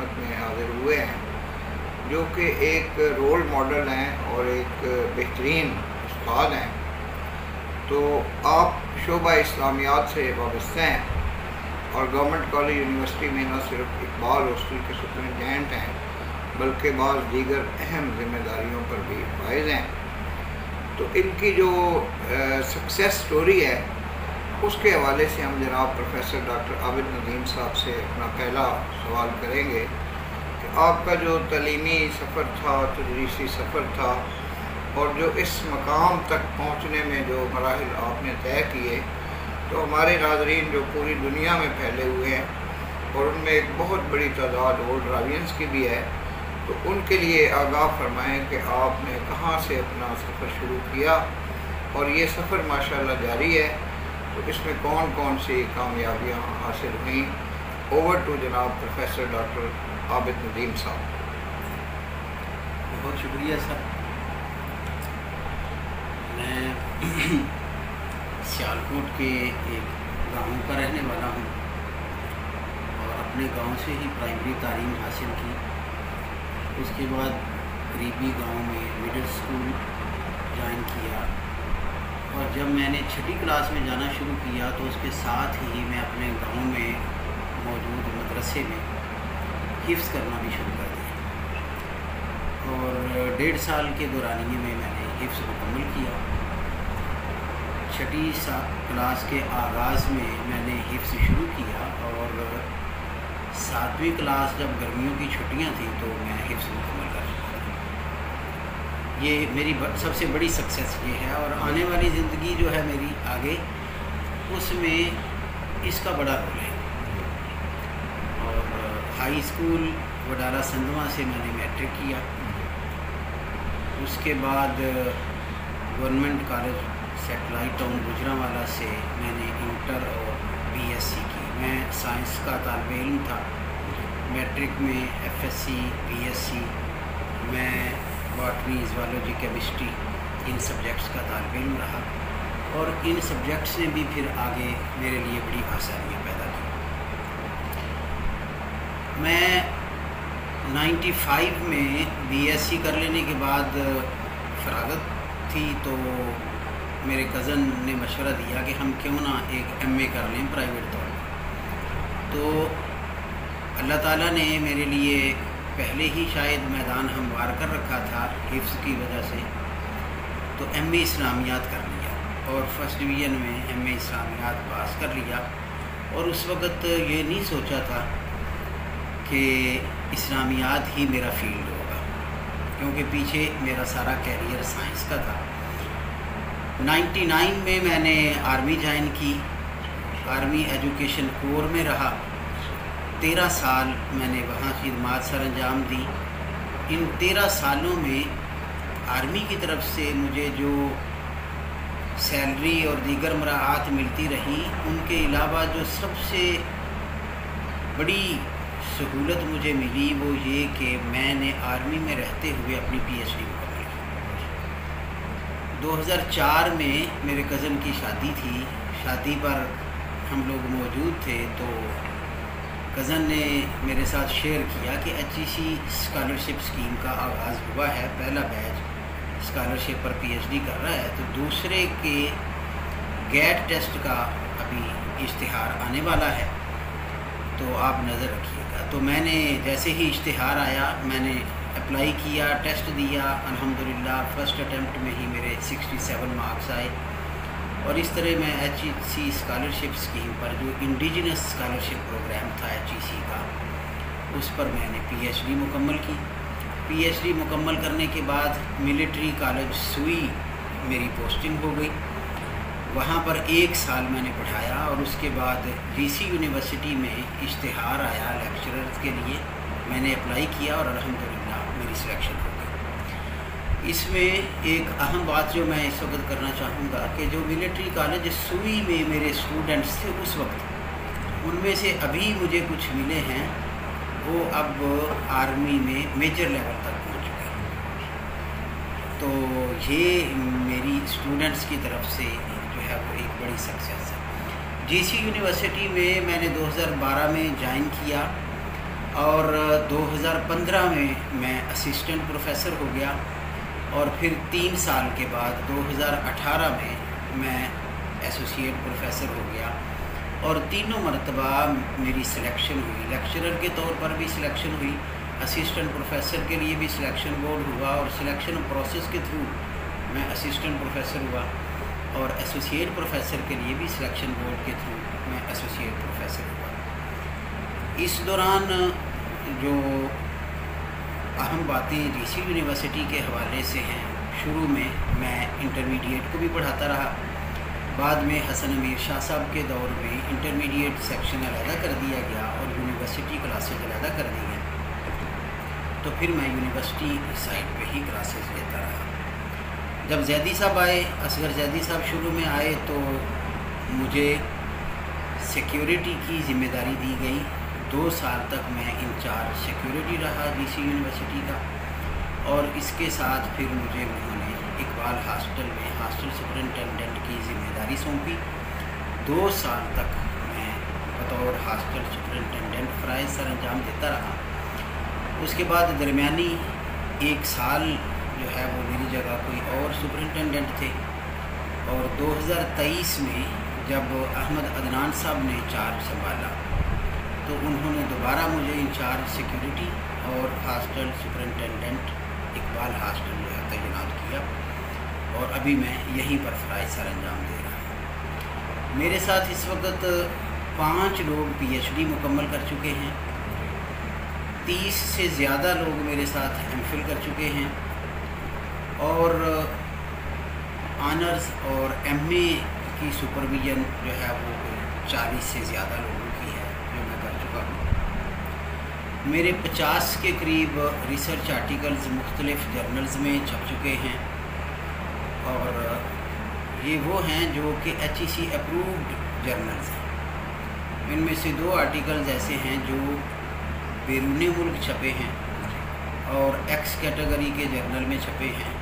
خدمت میں حاضر ہوئے ہیں، جو کہ ایک رول ماڈل ہیں اور ایک بہترین استاد ہیں۔ تو آپ شعبہ اسلامیات سے وابستہ ہیں اور گورنمنٹ کالج یونیورسٹی میں نہ صرف اقبال ہاسٹل کے سپرنٹینڈنٹ ہیں بلکہ بعض دیگر اہم ذمہ داریوں پر بھی فائز ہیں۔ تو ان کی جو سکسیس سٹوری ہے اس کے حوالے سے ہم جناب پروفیسر ڈاکٹر عابد ندیم صاحب سے اپنا پہلا سوال کریں گے کہ آپ کا جو تعلیمی سفر تھا، تدریسی سفر تھا، اور جو اس مقام تک پہنچنے میں جو مراحل آپ نے طے کیے، تو ہمارے ناظرین جو پوری دنیا میں پھیلے ہوئے ہیں اور ان میں ایک بہت بڑی تعداد اولڈ راویئنس کی بھی ہے، تو ان کے لیے آگاہ فرمائیں کہ آپ نے کہاں سے اپنا سفر شروع کیا اور یہ سفر ماشاءاللہ جاری ہے، تو اس میں کون کون سی کامیابیاں حاصل ہوئیں۔ اوور ٹو جناب پروفیسر ڈاکٹر عابد ندیم صاحب۔ بہت شکریہ سر۔ میں سیالکوٹ کے ایک گاؤں کا رہنے والا ہوں اور اپنے گاؤں سے ہی پرائمری تعلیم حاصل کی۔ اس کے بعد قریبی گاؤں میں مڈل اسکول جوائن کیا، اور جب میں نے 6ٹھی کلاس میں جانا شروع کیا تو اس کے ساتھ ہی میں اپنے گاؤں میں موجود مدرسے میں حفظ کرنا بھی شروع کر دیا، اور 1.5 سال کے دورانیے میں نے حفظ مکمل کیا۔ 6ٹھی کلاس کے آغاز میں نے حفظ شروع کیا، اور 7ویں کلاس جب گرمیوں کی چھٹیاں تھیں تو میں حفظ مکمل کر چکا تھا۔ یہ میری سب سے بڑی سکسیس یہ ہے، اور آنے والی زندگی جو ہے میری آگے، اس میں اس کا بڑا رول ہے۔ اور ہائی اسکول وڈالہ سندھواں سے میں نے میٹرک کیا، اس کے بعد government college satellite town Gujranwala سے میں نے انٹر اور بی ایس سی کی۔ میں سائنس کا طالب علم تھا۔ میٹرک میں F S C, B S C میں باٹنی، زوالوجی، کیمسٹری ان سبجیکٹس کا طالب علم رہا، اور ان سبجیکٹس نے بھی پھر آگے میرے لیے بڑی آسانیاں پیدا کی۔ میں 95 میں بی ایس سی کر لینے کے بعد فراغت تھی، تو میرے کزن نے مشورہ دیا کہ ہم کیوں نہ ایک ایم اے کر لیں پرائیویٹ طور پر۔ تو اللہ تعالیٰ نے میرے لیے پہلے ہی شاید میدان ہموار کر رکھا تھا حفظ کی وجہ سے، تو ایم اے اسلامیات کر لیا، اور فرسٹ ڈویژن میں ایم اے اسلامیات پاس کر لیا۔ اور اس وقت یہ نہیں سوچا تھا کہ اسلامیات ہی میرا فیلڈ ہوگا، کیونکہ پیچھے میرا سارا کیریئر سائنس کا تھا۔ 99 میں میں نے آرمی جوائن کی، آرمی ایجوکیشن کور میں رہا۔ 13 سال میں نے وہاں خدمات سر انجام دی۔ ان 13 سالوں میں آرمی کی طرف سے مجھے جو سیلری اور دیگر مراعات ملتی رہی، ان کے علاوہ جو سب سے بڑی سہولت مجھے ملی وہ یہ کہ میں نے آرمی میں رہتے ہوئے اپنی پی ایچ ڈی مکمل کی۔ 2004 میں میرے کزن کی شادی تھی، شادی پر ہم لوگ موجود تھے، تو کزن نے میرے ساتھ شیئر کیا کہ ایچ ای سی اسکالرشپ اسکیم کا آغاز ہوا ہے، پہلا بیچ اسکالرشپ پر پی ایچ ڈی کر رہا ہے، تو دوسرے کے گیٹ ٹیسٹ کا ابھی اشتہار آنے والا ہے، تو آپ نظر رکھیے گا۔ تو میں نے جیسے ہی اشتہار آیا میں نے اپلائی کیا، ٹیسٹ دیا، الحمدللہ فرسٹ اٹیمپٹ میں ہی میرے 67 مارکس آئے، اور اس طرح میں ایچ ای سی اسکالرشپ اسکیم پر، جو انڈیجنس اسکالرشپ پروگرام تھا ایچ ای سی کا، اس پر میں نے پی ایچ ڈی مکمل کی۔ پی ایچ ڈی مکمل کرنے کے بعد ملٹری کالج سوئی میری پوسٹنگ ہو گئی، وہاں پر 1 سال میں نے پڑھایا، اور اس کے بعد ڈی سی یونیورسٹی میں اشتہار آیا لیکچرر کے لیے، میں نے اپلائی کیا اور الحمدللہ میری سلیکشن ہو گئی۔ اس میں ایک اہم بات جو میں اس وقت کرنا چاہوں گا کہ جو ملٹری کالج سوئی میں میرے اسٹوڈنٹس تھے اس وقت، ان میں سے ابھی مجھے کچھ ملے ہیں، وہ اب آرمی میں میجر لیول تک پہنچ چکے ہیں۔ تو یہ میری اسٹوڈنٹس کی طرف سے جو ہے وہ ایک بڑی سکسیس ہے۔ جی سی یونیورسٹی میں نے 2012 میں جوائن کیا، اور 2015 میں میں اسسٹنٹ پروفیسر ہو گیا، اور پھر 3 سال کے بعد 2018 میں ایسوسیٹ پروفیسر ہو گیا، اور تینوں مرتبہ میری سلیکشن ہوئی، لیکچرر کے طور پر بھی سلیکشن ہوئی، اسسٹنٹ پروفیسر کے لیے بھی سلیکشن بورڈ ہوا، اور سلیکشن پروسیس کے تھرو میں اسسٹنٹ پروفیسر ہوا، اور ایسوسیٹ پروفیسر کے لیے بھی سلیکشن بورڈ کے تھرو میں ایسوسیٹ پروفیسر ہوا۔ اس دوران جو اہم باتیں ڈی سی یونیورسٹی کے حوالے سے ہیں، شروع میں انٹرمیڈیٹ کو بھی پڑھاتا رہا، بعد میں حسن امیر شاہ صاحب کے دور میں انٹرمیڈیٹ سیکشن علیحدہ کر دیا گیا اور یونیورسٹی کلاسز علیحدہ کر دی گئیں، تو پھر میں یونیورسٹی سائٹ پہ ہی کلاسز لیتا رہا۔ جب زیدی صاحب آئے، اصغر زیدی صاحب شروع میں آئے، تو مجھے سیکیورٹی کی ذمہ داری دی گئی۔ 2 سال تک میں انچارج سیکیورٹی رہا ڈی سی یونیورسٹی کا، اور اس کے ساتھ پھر مجھے انہوں نے اقبال ہاسٹل میں ہاسٹل سپرنٹینڈنٹ کی ذمہ داری سونپی۔ 2 سال تک میں بطور ہاسٹل سپرنٹینڈنٹ فرائض سر انجام دیتا رہا۔ اس کے بعد درمیانی 1 سال جو ہے وہ میری جگہ کوئی اور سپرنٹینڈنٹ تھے، اور 2023 میں جب احمد عدنان صاحب نے انچارج سنبھالا تو انہوں نے دوبارہ مجھے انچارج سیکیورٹی اور ہاسٹل سپرنٹینڈنٹ اقبال ہاسٹل جو ہے تعینات کیا، اور ابھی میں یہیں پر فرائض سر انجام دے رہا ہوں۔ میرے ساتھ اس وقت 5 لوگ پی ایچ ڈی مکمل کر چکے ہیں، 30 سے زیادہ لوگ میرے ساتھ ایم فل کر چکے ہیں، اور آنرز اور ایم اے کی سپرویژن جو ہے وہ 40 سے زیادہ لوگوں کی ہے جو میں کر چکا ہوں۔ میرے 50 کے قریب ریسرچ آرٹیکلز مختلف جرنلز میں چھپ چکے ہیں، اور یہ وہ ہیں جو کہ H E C approved journals ہیں۔ ان میں سے 2 آرٹیکلز ایسے ہیں جو بیرون ملک چھپے ہیں اور ایکس کیٹیگری کے جرنل میں چھپے ہیں،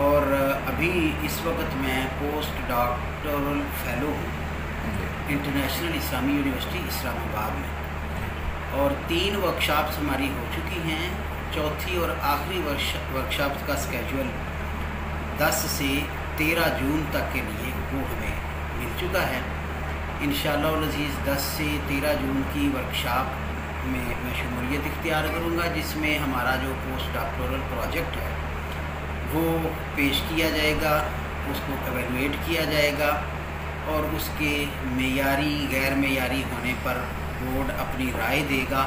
اور ابھی اس وقت میں پوسٹ ڈاکٹورل فیلو ہوں انٹرنیشنل اسلامی یونیورسٹی اسلام آباد میں، اور 3 ورکشاپس ہماری ہو چکی ہیں۔ چوتھی اور آخری ورکشاپس کا اسکیجول 10 سے 13 جون تک کے لیے وہ ہمیں مل چکا ہے۔ انشاءاللہ العزیز 10 سے 13 جون کی ورکشاپ میں شمولیت اختیار کروں گا، جس میں ہمارا جو پوسٹ ڈاکٹورل پروجیکٹ ہے وہ پیش کیا جائے گا، اس کو ایویلویٹ کیا جائے گا، اور اس کے معیاری غیر معیاری ہونے پر بورڈ اپنی رائے دے گا،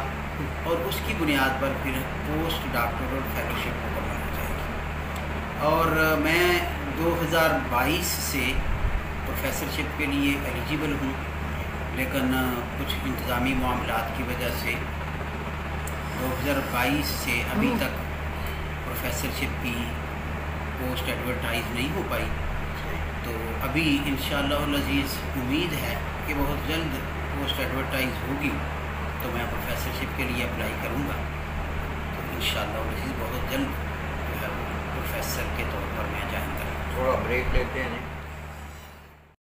اور اس کی بنیاد پر پھر پوسٹ ڈاکٹورل فیلوشپ مکمل ہو جائے گی۔ اور میں 2022 سے پروفیسرشپ کے لیے ایلیجیبل ہوں، لیکن کچھ انتظامی معاملات کی وجہ سے 2022 سے ابھی تک پروفیسرشپ کی پوسٹ ایڈورٹائز نہیں ہو پائی، تو ابھی انشاءاللہ العزیز امید ہے کہ بہت جلد پوسٹ ایڈورٹائز ہوگی تو میں پروفیسرشپ کے لیے اپلائی کروں گا، تو انشاءاللہ العزیز بہت جلد جو ہے وہ پروفیسر کے طور پر میں جوائن کروں گا۔ تھوڑا بریک لیتے ہیں۔